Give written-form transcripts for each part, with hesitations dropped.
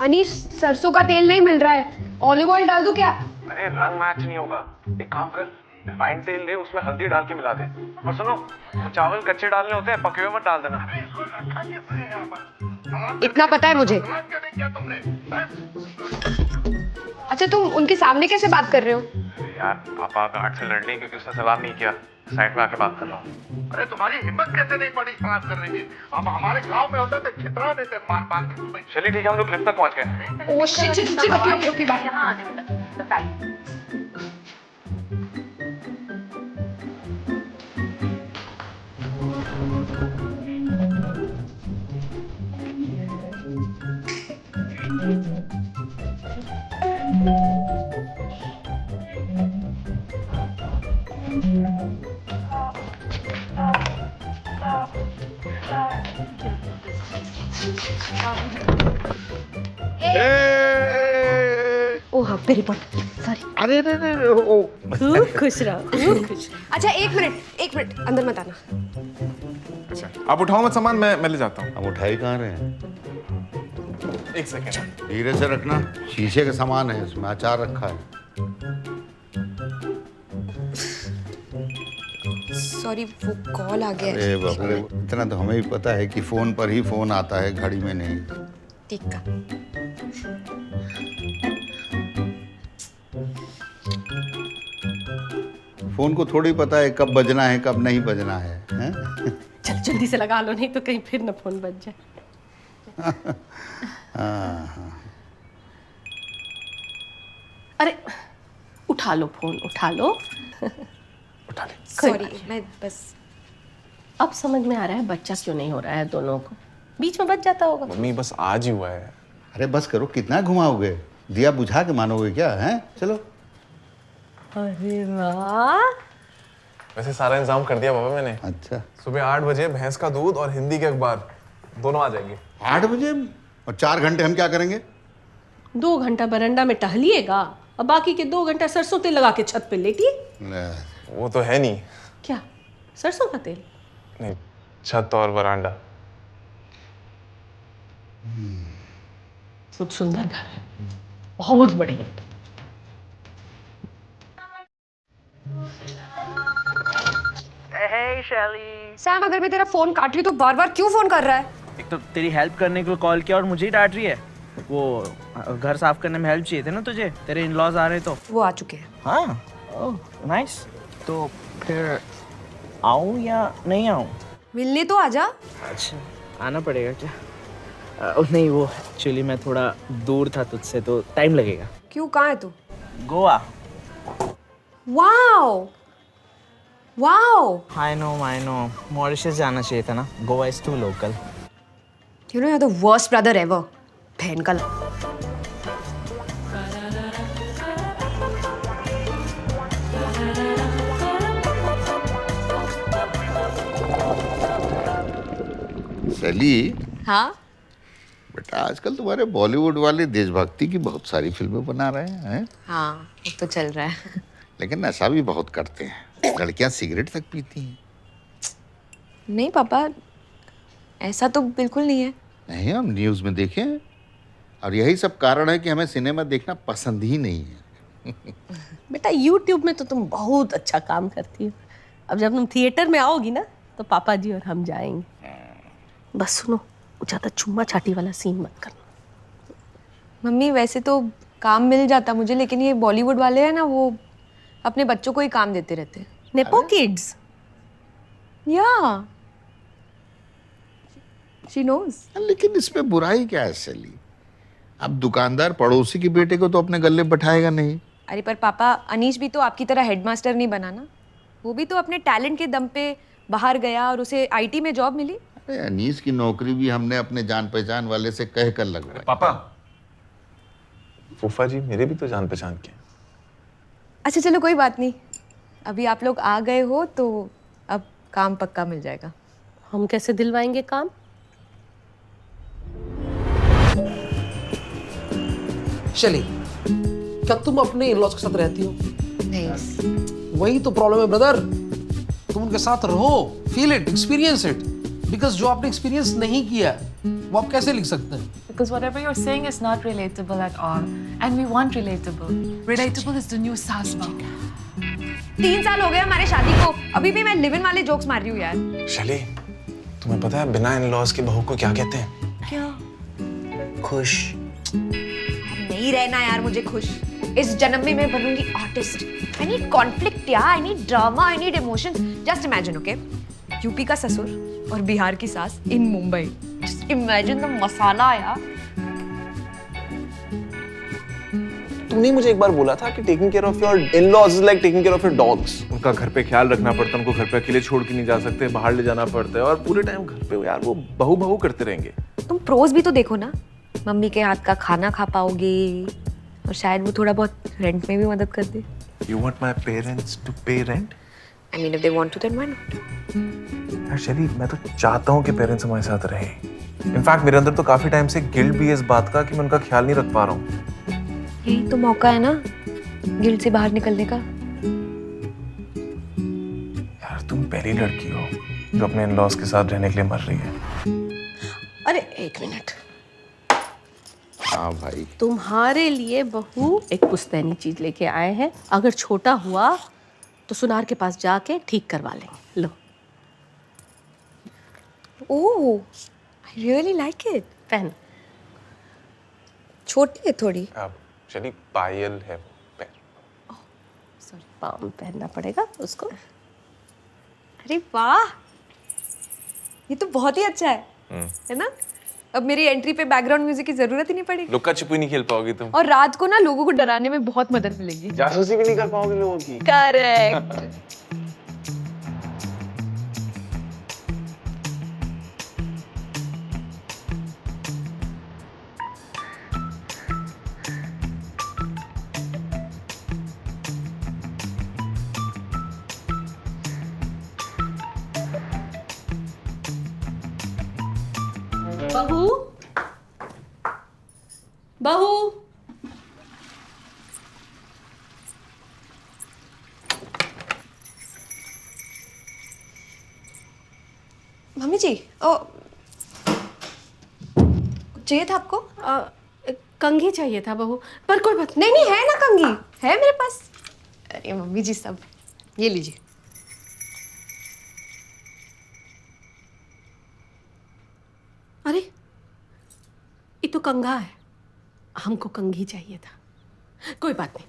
अनीश, सरसों का तेल नहीं मिल रहा है, ऑलिव ऑयल डाल दूं क्या? अरे रंग मैच नहीं होगा, एक काम कर, रिफाइंड तेल ले, उसमें हल्दी डाल के मिला दे। और सुनो, चावल कच्चे डालने होते हैं, पके हुए मत डाल देना। इतना पता है मुझे। अच्छा, तुम उनके सामने कैसे बात कर रहे हो? यार पापा गार्ड से लड़ ली क्योंकि उसने सलाम नहीं किया, साइड में आके बात कर रहा हूँ। अरे तुम्हारी हिम्मत कैसे नहीं पड़ी बात करने की? अब हमारे गांव में होता तो खितरा देते मार के। चलिए ठीक है, हम लोग लिफ्ट तक पहुंच गए। ओह शिट, रुकी बात। ओह मेरी बॉल, सॉरी। अरे ओ खूब खुश रहो, खूब खुश। अच्छा एक मिनट, अंदर मत आना। अच्छा, आप उठाओ मत सामान, मैं ले जाता हूँ। हम उठाई कहाँ रहे हैं? एक सेकेंड। धीरे से रखना, शीशे का सामान है, इसमें अचार रखा है। सॉरी, वो कॉल आ गया अरे बाप रे, इतना तो हमें भी पता है कि फोन पर ही फोन आता है, घड़ी में नहीं। ठीक है। फोन को थोड़ी पता है कब बजना है कब नहीं बजना है, हैं? चल जल्दी से लगा लो, नहीं तो कहीं फिर न फोन बज जाए। हाँ। अरे उठा लो फोन, उठा लो। उठा ले। सॉरी, मैं बस। अब समझ में आ रहा है बच्चा क्यों नहीं हो रहा है दोनों को, बीच में बच जाता होगा। मम्मी बस आज ही हुआ है। अरे बस करो, कितना घुमाओगे? दिया बुझा के मानोगे क्या, हैं? चलो। अरे वाह, वैसे सारा इंतजाम कर दिया पापा मैंने। अच्छा, सुबह 8 बजे भैंस का दूध और हिंदी के अखबार दोनों आ जाएंगे। 8 बजे? और 4 घंटे हम क्या करेंगे? 2 घंटा बरंडा में टहलिएगा और बाकी के 2 घंटा सरसों तेल लगा के छत पे लेटिए। वो तो है नहीं। क्या सरसों का तेल? नहीं, छत और वरांडा। खूब सुंदर घर है, बहुत बढ़िया। Hey Shelly। सैम, अगर मैं तेरा फोन काट रही तो बार बार क्यों फोन कर रहा है? एक तो तेरी हेल्प करने के लिए कॉल किया और मुझे ही डांट रही है। वो घर साफ करने में हेल्प चाहिए थे ना तुझे, तेरे इन-लॉज आ रहे तो। वो आ चुके हैं। हाँ, ओह नाइस। तो फिर आऊँ या नहीं आऊँ? मिलने तो आजा। अच्छा, आना पड़ेगा क्या? नहीं, वो एक्चुअली मैं थोड़ा दूर था तुझसे तो टाइम लगेगा। क्यों, कहाँ है तू? Goa. Wow wow. I know, Mauritius जाना चाहिए था ना, Goa is too local. You know, you are the worst brother ever. बहन का सैली, हाँ, बेटा आजकल तुम्हारे बॉलीवुड वाले देशभक्ति की बहुत सारी फिल्में बना रहे हैं। हाँ, वो तो चल रहा है। लेकिन नशा भी बहुत करते हैं, लड़कियां सिगरेट तक पीती हैं। नहीं पापा, ऐसा तो बिल्कुल नहीं है। नहीं, हम न्यूज़ में देखे हैं और यही सब कारण है कि हमें सिनेमा देखना पसंद ही नहीं है। बेटा YouTube में तो तुम बहुत अच्छा काम करती हो। अब जब तुम थिएटर में आओगी ना तो पापा जी और हम जाएंगे। बस सुनो, ज़्यादा चुम्मा चाटी वाला सीन मत करना। मम्मी, वैसे तो काम मिल जाता मुझे, लेकिन ये बॉलीवुड वाले हैं ना, वो अपने बच्चों को ही काम देते रहते हैं। Nepo kids. या शी नोज। लेकिन इसमें बुराई क्या है सैली? अब दुकानदार पड़ोसी के बेटे को तो अपने गले बैठाएगा नहीं। अरे पर पापा, अनीश भी तो आपकी तरह हेडमास्टर नहीं बना ना। वो भी तो अपने टैलेंट के दम पे बाहर गया और उसे IT में जॉब मिली। अरे अनीस की नौकरी भी हमने अपने जान पहचान वाले से कह कर लगवाई। पापा, फूफा जी मेरे भी तो जान पहचान के। अच्छा चलो, कोई बात नहीं। अभी आप लोग आ गए हो तो अब काम पक्का मिल जाएगा। हम कैसे दिलवाएंगे काम? शैली, क्या तुम अपने इन-लॉज के साथ रहती हो? नहीं। वही तो प्रॉब्लम है ब्रदर। तुम उनके साथ रहो, feel it, experience it, because जो आपने एक्सपीरियंस नहीं किया वो आप कैसे लिख सकते हैं? Because whatever you're saying is not relatable at all. And we want relatable. Relatable is the new Sasma. 3 साल हो गए हमारे शादी को, अभी भी मैं लिव इन वाले जोक्स मार रही हूँ यार। शैली, तुम्हें पता है बिना इन लॉज की बहू को क्या कहते हैं? क्या? खुश। नहीं रहना यार मुझे खुश। इस जन्म में मैं बनूंगी आर्टिस्ट। I need conflict यार, I need drama, I need emotion. Just imagine, okay? UP का ससुर और बिहार की सास इन मुंबई। Just imagine the मसाला यार। तुमने मुझे एक बार बोला था कि taking care of your in-laws is like taking care of your dogs. उनका घर पे ख्याल रखना पड़ता है, उनको घर पे अकेले छोड़ के नहीं जा सकते, बाहर ले जाना पड़ता है और पूरे टाइम घर पे यार वो बहू बहू करते रहेंगे। तुम प्रोज भी तो देखो ना, मम्मी के हाथ का खाना खा पाओगे और शायद वो थोड़ा बहुत रेंट में भी मदद कर दे। You want my parents to pay rent? I mean, if they want to, then why not? यार शैली, मैं तो चाहता हूँ कि पेरेंट्स हमारे साथ रहें। इनफैक्ट मेरे अंदर तो काफी टाइम से गिल्ट भी है इस बात का कि मैं उनका ख्याल नहीं रख पा रहा हूँ। यही तो मौका है ना गिल्ट से बाहर निकलने का। यार तुम पहली लड़की हो जो अपने इन-लॉज के साथ रहने के लिए मर रही है। अरे 1 मिनट, हाँ भाई, तुम्हारे लिए बहू एक पुश्तैनी चीज लेके आए हैं। अगर छोटा हुआ तो सुनार के पास जाके ठीक करवा लेंगे। लो ओह, I really like it. पहन। छोटी है थोड़ी। अब शैली पायल है वो पैर। सॉरी, पाँव में पहनना पड़ेगा उसको। अरे वाह, ये तो बहुत ही अच्छा है ना? अब मेरी एंट्री पे बैकग्राउंड म्यूजिक की जरूरत ही नहीं पड़ेगी। लुक्का छिपी नहीं खेल पाओगी तुम। और रात को ना लोगों को डराने में बहुत मदद मिलेगी। जासूसी भी नहीं कर पाओगे लोगों की। करेक्ट। बहू, बहू, मम्मी जी, चाहिए था आपको? कंघी चाहिए था बहू, पर कोई बात नहीं नहीं, है ना कंघी, है मेरे पास। अरे मम्मी जी, सब ये लीजिए। अरे ये तो कंघा है, हमको कंघी चाहिए था। कोई बात नहीं।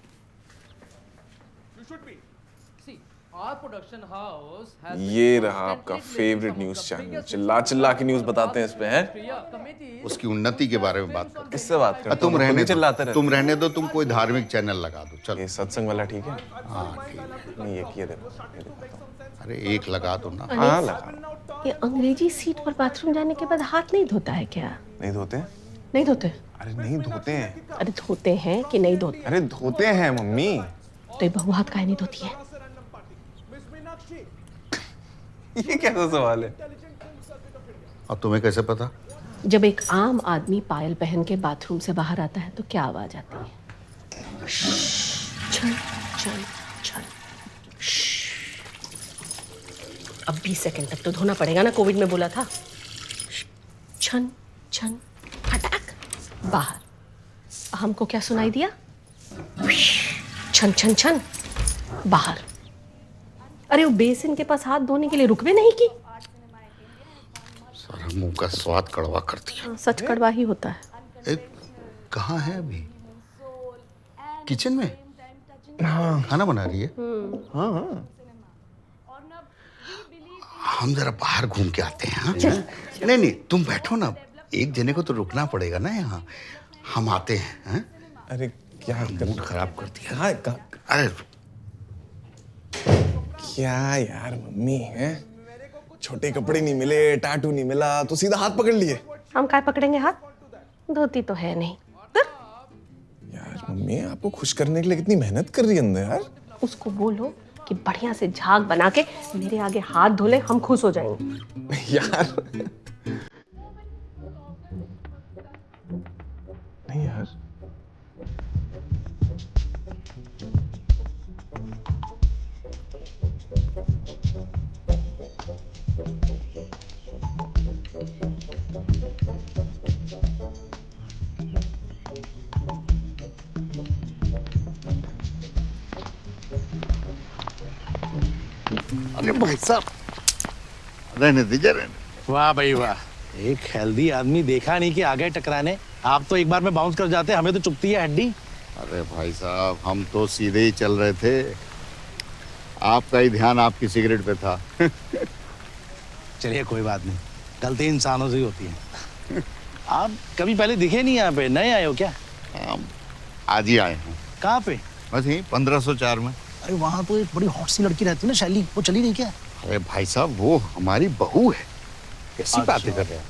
ये रहा आपका फेवरेट न्यूज चैनल, चिल्ला चिल्ला के न्यूज बताते हैं इस पे हैं। उसकी उन्नति के बारे में बात करो। किससे बात करते हो? तुम रहने चिल्लाते दो, रहते तुम रहने दो, तुम कोई धार्मिक चैनल लगा दो। चलो, ये सत्संग वाला ठीक है? हाँ ठीक है। नहीं ये देखो, ये देखो। अरे एक लगा दो ना। हाँ लगा। ये अंग्रेजी सीट पर बाथरूम जाने के बाद हाथ नहीं धोता है क्या? नहीं धोते? नहीं धोते? अरे नहीं धोते हैं। अरे धोते हैं कि नहीं धोते? अरे धोते हैं मम्मी। तो ये बहू हाथ काहे नहीं धोती है? ये कैसा सवाल है? और तुम्हें कैसे पता? जब एक आम आदमी पायल पहन के बाथरूम से बाहर आता है तो क्या आवाज आती है? छन छन छन। अब 20 सेकंड तक तो धोना पड़ेगा ना, कोविड में बोला था। छन छन फटाक बाहर। हमको क्या सुनाई दिया? छन छन छन बाहर। अरे वो बेसिन के पास हाथ धोने के लिए रुक भी नहीं की। सारा मुंह का स्वाद कड़वा कर दिया। सच कड़वा ही होता है। कहाँ है अभी? किचन में? हाँ। खाना बना रही है? हाँ हाँ। हम जरा बाहर घूम के आते हैं। हाँ? नहीं नहीं, तुम बैठो ना, एक जने को तो रुकना पड़ेगा ना यहाँ। हम आते हैं। हाँ? अरे क्या मूड खराब कर दिया। हाँ अरे क्या यार मम्मी है, छोटे कपड़े नहीं मिले, टाटू नहीं मिला तो सीधा हाथ पकड़ लिए। हम काय पकड़ेंगे हाथ? धोती तो है नहीं। यार मम्मी आपको खुश करने के लिए कितनी मेहनत कर रही है अंदर यार। उसको बोलो कि बढ़िया से झाग बना के मेरे आगे हाथ धो ले, हम खुश हो जाएंगे। यार नहीं यार। अरे भाई साहब रहने दीजिए, रहने। वाह भाई वाह, एक हेल्दी आदमी देखा नहीं कि आ गए टकराने। आप तो एक बार में बाउंस कर जाते, हमें तो चुभती है हड्डी। अरे भाई साहब, हम तो सीधे ही चल रहे थे, आपका ही ध्यान आपकी सिगरेट पे था। चलिए कोई बात नहीं, गलती इंसानों से ही होती है। आप कभी पहले दिखे नहीं यहाँ पे, नए आए हो क्या? हम आज ही आए हैं। कहाँ पे? बस यही 1504 में। अरे वहाँ तो एक बड़ी हॉट सी लड़की रहती है ना, शैली, वो चली गई क्या? अरे भाई साहब, वो हमारी बहू है। कैसी बातें कर रहे हैं?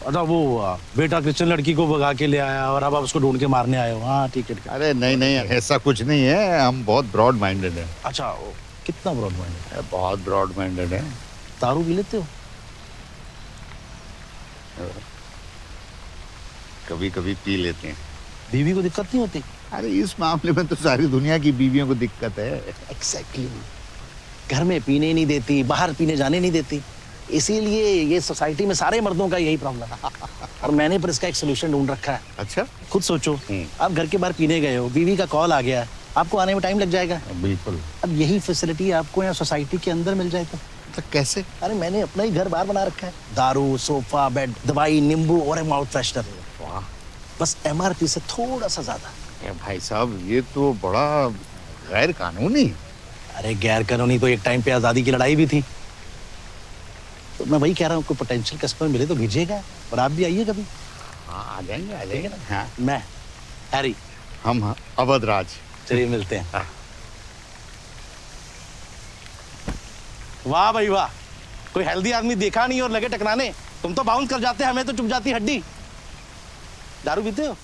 अच्छा वो बेटा क्रिश्चियन लड़की को भगा के ले आया और अब आप उसको ढूंढ के मारने आए हो। हाँ ठीक है ठीक है। अरे नहीं नहीं, ऐसा कुछ नहीं है, हम बहुत ब्रॉड माइंडेड हैं। अच्छा कितना ब्रॉड माइंडेड है? बहुत ब्रॉड माइंडेड है। दारू पी लेते हो? कभी कभी पी लेते हैं। बीवी को दिक्कत नहीं होती? अरे इस मामले में तो सारी दुनिया की बीवियों को दिक्कत है। एग्जैक्टली। घर में पीने नहीं देती, बाहर पीने जाने नहीं देती, इसीलिए ये सोसाइटी में सारे मर्दों का यही प्रॉब्लम है। और मैंने पर इसका एक सोल्यूशन ढूंढ रखा है। अच्छा, खुद सोचो, आप घर के बाहर पीने गए हो, बीवी का कॉल आ गया, आपको आने में टाइम लग जाएगा। बिल्कुल। अब यही फैसिलिटी आपको यहाँ सोसाइटी के अंदर मिल जाए तो कैसे? अरे मैंने अपना ही घर बाहर बना रखा है, दारू, सोफा, बेड, दवाई, नींबू और एक माउथ फ्रेशनर। वाह, बस MRP से थोड़ा सा ज्यादा। भाई साहब ये तो बड़ा गैर कानूनी। अरे गैर कानूनी तो एक टाइम पे आजादी की लड़ाई भी थी। तो मैं वही कह रहा हूँ, कोई पोटेंशियल कस्टमर मिले तो भेजिएगा, और आप भी आइए कभी। हाँ आ जाएंगे ना। हाँ मैं हैरी, हम हाँ अवध राज। चलिए मिलते हैं। वाह भाई वाह, कोई हेल्दी आदमी देखा नहीं और लगे टकराने। तुम तो बाउंस कर जाते, हमें तो चुभ जाती हड्डी। दारू पीते हो?